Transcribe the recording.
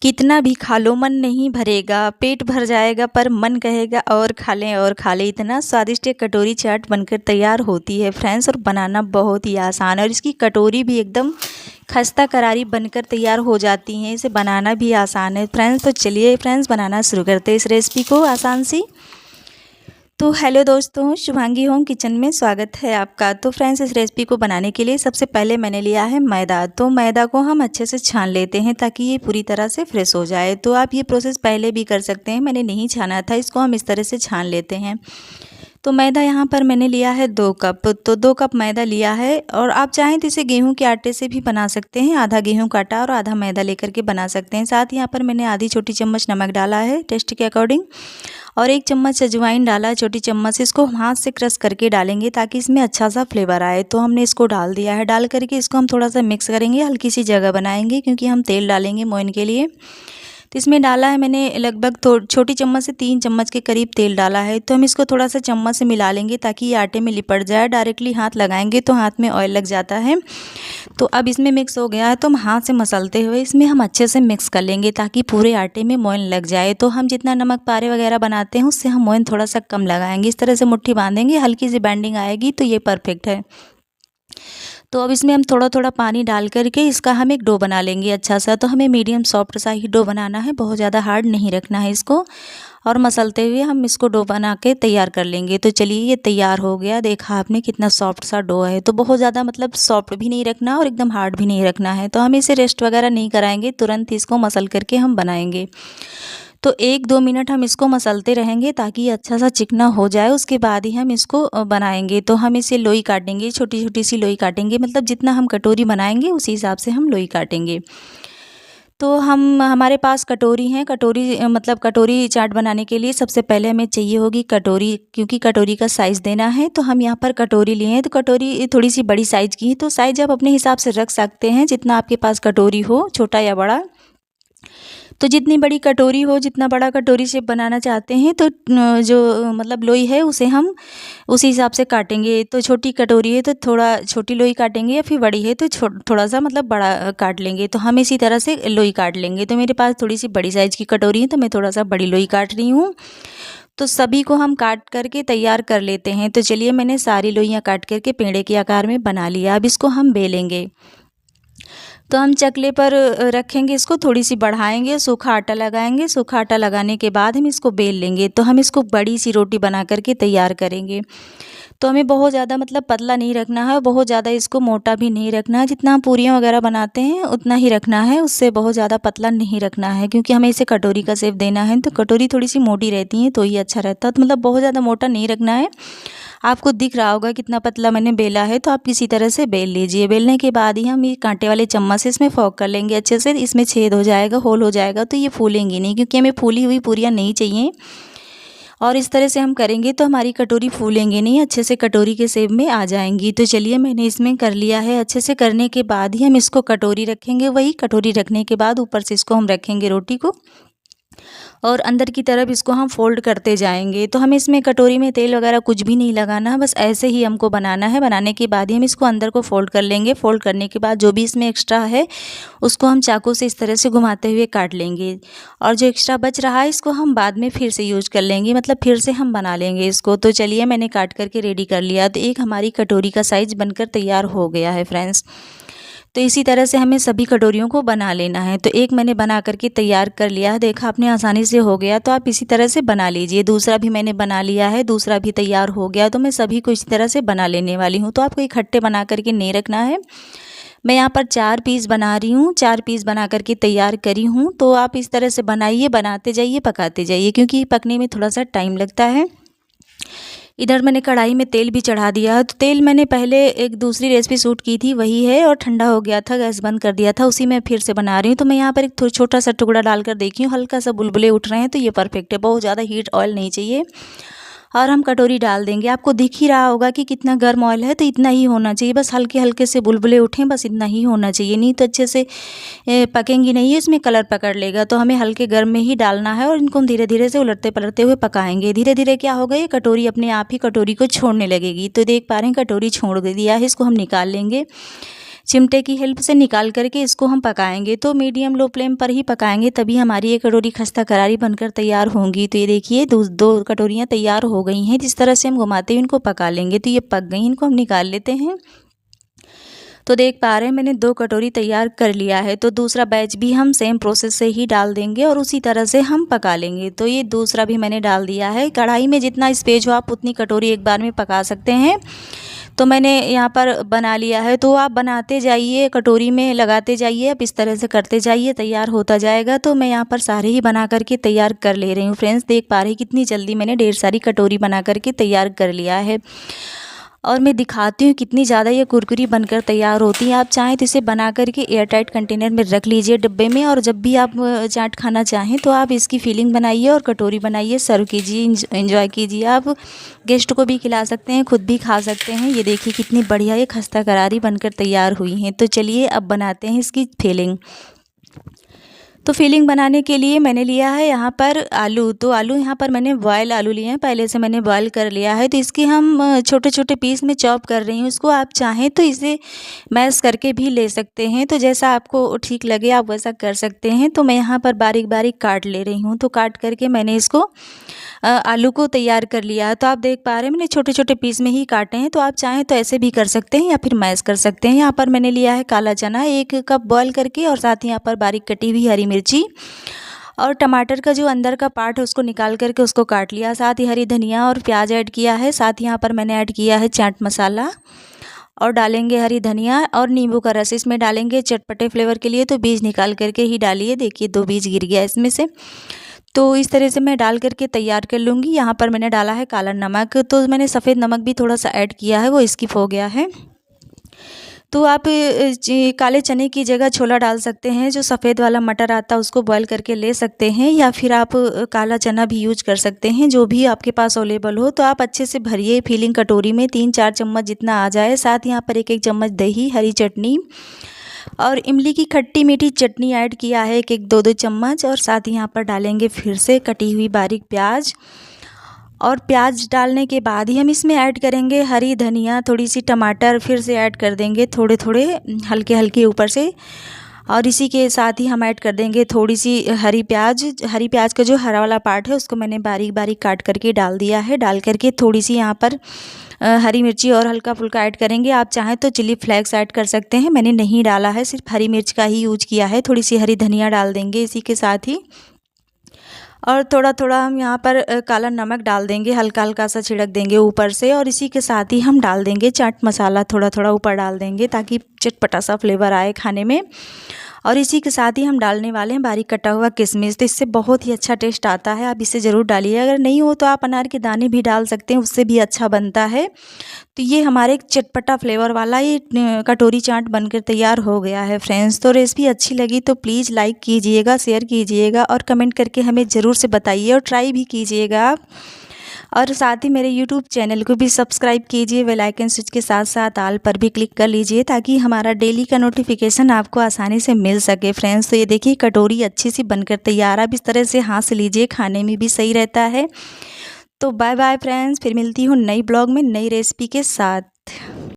कितना भी खा लो मन नहीं भरेगा, पेट भर जाएगा पर मन कहेगा और खा लें और खा लें। इतना स्वादिष्ट एक कटोरी चाट बनकर तैयार होती है फ्रेंड्स, और बनाना बहुत ही आसान है। और इसकी कटोरी भी एकदम खस्ता करारी बनकर तैयार हो जाती हैं। इसे बनाना भी आसान है फ्रेंड्स। तो चलिए फ्रेंड्स, बनाना शुरू करते हैं इस रेसिपी को आसान सी। तो हेलो दोस्तों, शुभांगी होम किचन में स्वागत है आपका। तो फ्रेंड्स, इस रेसिपी को बनाने के लिए सबसे पहले मैंने लिया है मैदा। तो मैदा को हम अच्छे से छान लेते हैं ताकि ये पूरी तरह से फ्रेश हो जाए। तो आप ये प्रोसेस पहले भी कर सकते हैं, मैंने नहीं छाना था, इसको हम इस तरह से छान लेते हैं। तो मैदा यहाँ पर मैंने लिया है 2 कप। तो 2 कप मैदा लिया है, और आप चाहें तो इसे गेहूं के आटे से भी बना सकते हैं। आधा गेहूं का आटा और आधा मैदा लेकर के बना सकते हैं। साथ ही यहाँ पर मैंने आधी छोटी चम्मच नमक डाला है टेस्ट के अकॉर्डिंग, और 1 चम्मच अजवाइन डाला है छोटी चम्मच। इसको हाथ से क्रश करके डालेंगे ताकि इसमें अच्छा सा फ्लेवर आए। तो हमने इसको डाल दिया है। डाल करके इसको हम थोड़ा सा मिक्स करेंगे, हल्की सी जगह बनाएंगे क्योंकि हम तेल डालेंगे मोइन के लिए। तो इसमें डाला है मैंने लगभग छोटी चम्मच से 3 चम्मच के करीब तेल डाला है। तो हम इसको थोड़ा सा चम्मच से मिला लेंगे ताकि ये आटे में लिपट जाए। डायरेक्टली हाथ लगाएंगे तो हाथ में ऑयल लग जाता है। तो अब इसमें मिक्स हो गया है, तो हम हाथ से मसलते हुए इसमें हम अच्छे से मिक्स कर लेंगे ताकि पूरे आटे में मोइन लग जाए। तो हम जितना नमक पारे वगैरह बनाते हैं उससे हम मोइन थोड़ा सा कम लगाएंगे। इस तरह से मुट्ठी बांधेंगे, हल्की सी बैंडिंग आएगी तो ये परफेक्ट है। तो अब इसमें हम थोड़ा थोड़ा पानी डाल करके इसका हम एक डो बना लेंगे अच्छा सा। तो हमें मीडियम सॉफ्ट सा ही डो बनाना है, बहुत ज़्यादा हार्ड नहीं रखना है इसको। और मसलते हुए हम इसको डो बना के तैयार कर लेंगे। तो चलिए, ये तैयार हो गया। देखा आपने कितना सॉफ्ट सा डो है। तो बहुत ज़्यादा मतलब सॉफ्ट भी नहीं रखना और एकदम हार्ड भी नहीं रखना है। तो हम इसे रेस्ट वगैरह नहीं कराएंगे, तुरंत इसको मसल करके हम बनाएंगे। तो 1-2 मिनट हम इसको मसलते रहेंगे ताकि ये अच्छा सा चिकना हो जाए। उसके बाद ही हम इसको बनाएंगे। तो हम इसे लोई काटेंगे, छोटी छोटी सी लोई काटेंगे, मतलब जितना हम कटोरी बनाएंगे उसी हिसाब से हम लोई काटेंगे। तो हमारे पास कटोरी हैं। कटोरी मतलब कटोरी चाट बनाने के लिए सबसे पहले हमें चाहिए होगी कटोरी, क्योंकि कटोरी का साइज़ देना है। तो हम यहाँ पर कटोरी लिए हैं। तो कटोरी थोड़ी सी बड़ी साइज़ की है। तो साइज़ आप अपने हिसाब से रख सकते हैं, जितना आपके पास कटोरी हो, छोटा या बड़ा। तो जितनी बड़ी कटोरी हो, जितना बड़ा कटोरी शेप बनाना चाहते हैं, तो जो मतलब लोई है उसे हम उसी हिसाब से काटेंगे। तो छोटी कटोरी है तो थोड़ा छोटी लोई काटेंगे, या फिर बड़ी है तो थोड़ा सा मतलब बड़ा काट लेंगे। तो हम इसी तरह से लोई काट लेंगे। तो मेरे पास थोड़ी सी बड़ी साइज़ की कटोरी है तो मैं थोड़ा सा बड़ी लोई काट रही हूँ। तो सभी को हम काट करके तैयार कर लेते हैं। तो चलिए, मैंने सारी लोइयाँ काट करके पेड़े के आकार में बना लिया। अब इसको हम बेलेंगे। तो हम चकले पर रखेंगे, इसको थोड़ी सी बढ़ाएंगे, सूखा आटा लगाएंगे। सूखा आटा लगाने के बाद हम इसको बेल लेंगे। तो हम इसको बड़ी सी रोटी बना करके तैयार करेंगे। तो हमें बहुत ज़्यादा मतलब पतला नहीं रखना है और बहुत ज़्यादा इसको मोटा भी नहीं रखना है। जितना हम पूरियाँ वगैरह बनाते हैं उतना ही रखना है, उससे बहुत ज़्यादा पतला नहीं रखना है, क्योंकि हमें इसे कटोरी का शेप देना है। तो कटोरी थोड़ी सी मोटी रहती है तो ये अच्छा रहता है। तो मतलब बहुत ज़्यादा मोटा नहीं रखना है। आपको दिख रहा होगा कितना पतला मैंने बेला है, तो आप किसी तरह से बेल लीजिए। बेलने के बाद ही हम ये कांटे वाले चम्मच से इसमें फोक कर लेंगे अच्छे से। इसमें छेद हो जाएगा, होल हो जाएगा, तो ये फूलेंगी नहीं, क्योंकि हमें फूली हुई पूरियाँ नहीं चाहिए। और इस तरह से हम करेंगे तो हमारी कटोरी फूलेंगे नहीं, अच्छे से कटोरी के शेप में आ जाएंगी। तो चलिए, मैंने इसमें कर लिया है। अच्छे से करने के बाद ही हम इसको कटोरी रखेंगे। वही कटोरी रखने के बाद ऊपर से इसको हम रखेंगे रोटी को, और अंदर की तरफ इसको हम फोल्ड करते जाएंगे। तो हमें इसमें कटोरी में तेल वगैरह कुछ भी नहीं लगाना है, बस ऐसे ही हमको बनाना है। बनाने के बाद ही हम इसको अंदर को फोल्ड कर लेंगे। फोल्ड करने के बाद जो भी इसमें एक्स्ट्रा है उसको हम चाकू से इस तरह से घुमाते हुए काट लेंगे, और जो एक्स्ट्रा बच रहा है इसको हम बाद में फिर से यूज कर लेंगे, मतलब फिर से हम बना लेंगे इसको। तो चलिए, मैंने काट करके रेडी कर लिया। तो एक हमारी कटोरी का साइज़ बनकर तैयार हो गया है फ्रेंड्स। तो इसी तरह से हमें सभी कटोरियों को बना लेना है। तो एक मैंने बना करके तैयार कर लिया है, देखा आपने, आसानी से हो गया। तो आप इसी तरह से बना लीजिए। दूसरा भी मैंने बना लिया है, दूसरा भी तैयार हो गया। तो मैं सभी को इसी तरह से बना लेने वाली हूँ। तो आपको इकट्ठे बना करके नहीं रखना है। मैं यहाँ पर 4 पीस बना रही हूँ, 4 पीस बना करके तैयार करी हूँ। तो आप इस तरह से बनाइए, बनाते जाइए, पकाते जाइए, क्योंकि पकने में थोड़ा सा टाइम लगता है। इधर मैंने कढ़ाई में तेल भी चढ़ा दिया है। तो तेल मैंने पहले एक दूसरी रेसिपी शूट की थी, वही है, और ठंडा हो गया था, गैस बंद कर दिया था, उसी में फिर से बना रही हूँ। तो मैं यहाँ पर एक छोटा सा टुकड़ा डालकर देखी हूँ, हल्का सा बुलबुले उठ रहे हैं, तो ये परफेक्ट है। बहुत ज़्यादा हीट ऑयल नहीं चाहिए। और हम कटोरी डाल देंगे। आपको दिख ही रहा होगा कि कितना गर्म ऑयल है, तो इतना ही होना चाहिए, बस हल्के हल्के से बुलबुले उठें, बस इतना ही होना चाहिए। नहीं तो अच्छे से पकेंगी नहीं, इसमें कलर पकड़ लेगा। तो हमें हल्के गर्म में ही डालना है, और इनको हम धीरे धीरे से उलटते पलटते हुए पकाएंगे। धीरे धीरे क्या होगा, ये कटोरी अपने आप ही कटोरी को छोड़ने लगेगी। तो देख पा रहे हैं, कटोरी छोड़ दिया है, इसको हम निकाल लेंगे। चिमटे की हेल्प से निकाल करके इसको हम पकाएंगे। तो मीडियम लो फ्लेम पर ही पकाएंगे, तभी हमारी ये कटोरी खस्ता करारी बनकर तैयार होंगी। तो ये देखिए दो कटोरियाँ तैयार हो गई हैं। जिस तरह से हम घुमाते हुए इनको पका लेंगे तो ये पक गई, इनको हम निकाल लेते हैं। तो देख पा रहे हैं मैंने 2 कटोरी तैयार कर लिया है। तो दूसरा बैच भी हम सेम प्रोसेस से ही डाल देंगे और उसी तरह से हम पका लेंगे। तो ये दूसरा भी मैंने डाल दिया है। कढ़ाई में जितना स्पेस हो आप उतनी कटोरी एक बार में पका सकते हैं। तो मैंने यहाँ पर बना लिया है। तो आप बनाते जाइए, कटोरी में लगाते जाइए, आप इस तरह से करते जाइए, तैयार होता जाएगा। तो मैं यहाँ पर सारे ही बना करके तैयार कर ले रही हूँ। फ्रेंड्स देख पा रहे हैं कितनी जल्दी मैंने ढेर सारी कटोरी बना करके तैयार कर लिया है। और मैं दिखाती हूँ कितनी ज़्यादा ये कुरकुरी बनकर तैयार होती है। आप चाहें तो इसे बना करके एयरटाइट कंटेनर में रख लीजिए डिब्बे में, और जब भी आप चाट खाना चाहें तो आप इसकी फीलिंग बनाइए और कटोरी बनाइए, सर्व कीजिए, एंजॉय कीजिए। आप गेस्ट को भी खिला सकते हैं, खुद भी खा सकते हैं। ये देखिए कितनी बढ़िया ये खस्ता करारी बनकर तैयार हुई हैं। तो चलिए अब बनाते हैं इसकी फीलिंग। तो फीलिंग बनाने के लिए मैंने लिया है यहाँ पर आलू। तो आलू यहाँ पर मैंने बॉयल आलू लिए हैं, पहले से मैंने बॉयल कर लिया है। तो इसके हम छोटे छोटे पीस में चॉप कर रही हूँ इसको। आप चाहें तो इसे मैश करके भी ले सकते हैं, तो जैसा आपको ठीक लगे आप वैसा कर सकते हैं। तो मैं यहाँ पर बारीक बारीक काट ले रही हूँ। तो काट करके मैंने इसको आलू को तैयार कर लिया है। तो आप देख पा रहे हैं मैंने छोटे छोटे पीस में ही काटे हैं। तो आप चाहें तो ऐसे भी कर सकते हैं या फिर मैश कर सकते हैं। यहाँ पर मैंने लिया है काला चना 1 कप बॉयल करके, और साथ ही यहाँ पर बारीक कटी हुई हरी मिर्ची और टमाटर का जो अंदर का पार्ट है उसको निकाल करके उसको काट लिया। साथ ही हरी धनिया और प्याज ऐड किया है। साथ ही यहाँ पर मैंने ऐड किया है चाट मसाला, और डालेंगे हरी धनिया और नींबू का रस इसमें डालेंगे चटपटे फ्लेवर के लिए। तो बीज निकाल करके ही डालिए। देखिए 2 बीज गिर गया इसमें से। तो इस तरह से मैं डाल करके तैयार कर लूँगी। यहाँ पर मैंने डाला है काला नमक। तो मैंने सफ़ेद नमक भी थोड़ा सा ऐड किया है, वो स्किप हो गया है। तो आप काले चने की जगह छोला डाल सकते हैं। जो सफ़ेद वाला मटर आता है उसको बॉयल करके ले सकते हैं, या फिर आप काला चना भी यूज कर सकते हैं, जो भी आपके पास अवेलेबल हो। तो आप अच्छे से भरिए फीलिंग कटोरी में 3-4 चम्मच जितना आ जाए। साथ यहाँ पर 1-1 चम्मच दही, हरी चटनी और इमली की खट्टी मीठी चटनी ऐड किया है 1-1, 2-2 चम्मच। और साथ ही यहाँ पर डालेंगे फिर से कटी हुई बारीक प्याज, और प्याज डालने के बाद ही हम इसमें ऐड करेंगे हरी धनिया, थोड़ी सी टमाटर फिर से ऐड कर देंगे थोड़े थोड़े हल्के हल्के ऊपर से। और इसी के साथ ही हम ऐड कर देंगे थोड़ी सी हरी प्याज का जो हरा वाला पार्ट है उसको मैंने बारीक बारीक काट करके डाल दिया है। डाल करके थोड़ी सी यहाँ पर हरी मिर्ची और हल्का फुल्का ऐड करेंगे। आप चाहें तो चिली फ्लेक्स ऐड कर सकते हैं, मैंने नहीं डाला है, सिर्फ हरी मिर्च का ही यूज किया है। थोड़ी सी हरी धनिया डाल देंगे इसी के साथ ही, और थोड़ा थोड़ा हम यहाँ पर काला नमक डाल देंगे, हल्का हल्का सा छिड़क देंगे ऊपर से। और इसी के साथ ही हम डाल देंगे चाट मसाला, थोड़ा थोड़ा ऊपर डाल देंगे ताकि चटपटा सा फ्लेवर आए खाने में। और इसी के साथ ही हम डालने वाले हैं बारीक कटा हुआ किशमिश। तो इससे बहुत ही अच्छा टेस्ट आता है, आप इसे ज़रूर डालिए। अगर नहीं हो तो आप अनार के दाने भी डाल सकते हैं, उससे भी अच्छा बनता है। तो ये हमारे एक चटपटा फ्लेवर वाला ये कटोरी चाट बनकर तैयार हो गया है फ्रेंड्स। तो रेसिपी अच्छी लगी तो प्लीज़ लाइक कीजिएगा, शेयर कीजिएगा और कमेंट करके हमें ज़रूर से बताइए, और ट्राई भी कीजिएगा आप। और साथ ही मेरे YouTube चैनल को भी सब्सक्राइब कीजिए, बेल आइकन स्विच के साथ साथ ऑल पर भी क्लिक कर लीजिए ताकि हमारा डेली का नोटिफिकेशन आपको आसानी से मिल सके फ्रेंड्स। तो ये देखिए कटोरी अच्छी सी बनकर तैयार। आप इस तरह से हाथ से लीजिए, खाने में भी सही रहता है। तो बाय बाय फ्रेंड्स, फिर मिलती हूँ नई ब्लॉग में नई रेसिपी के साथ।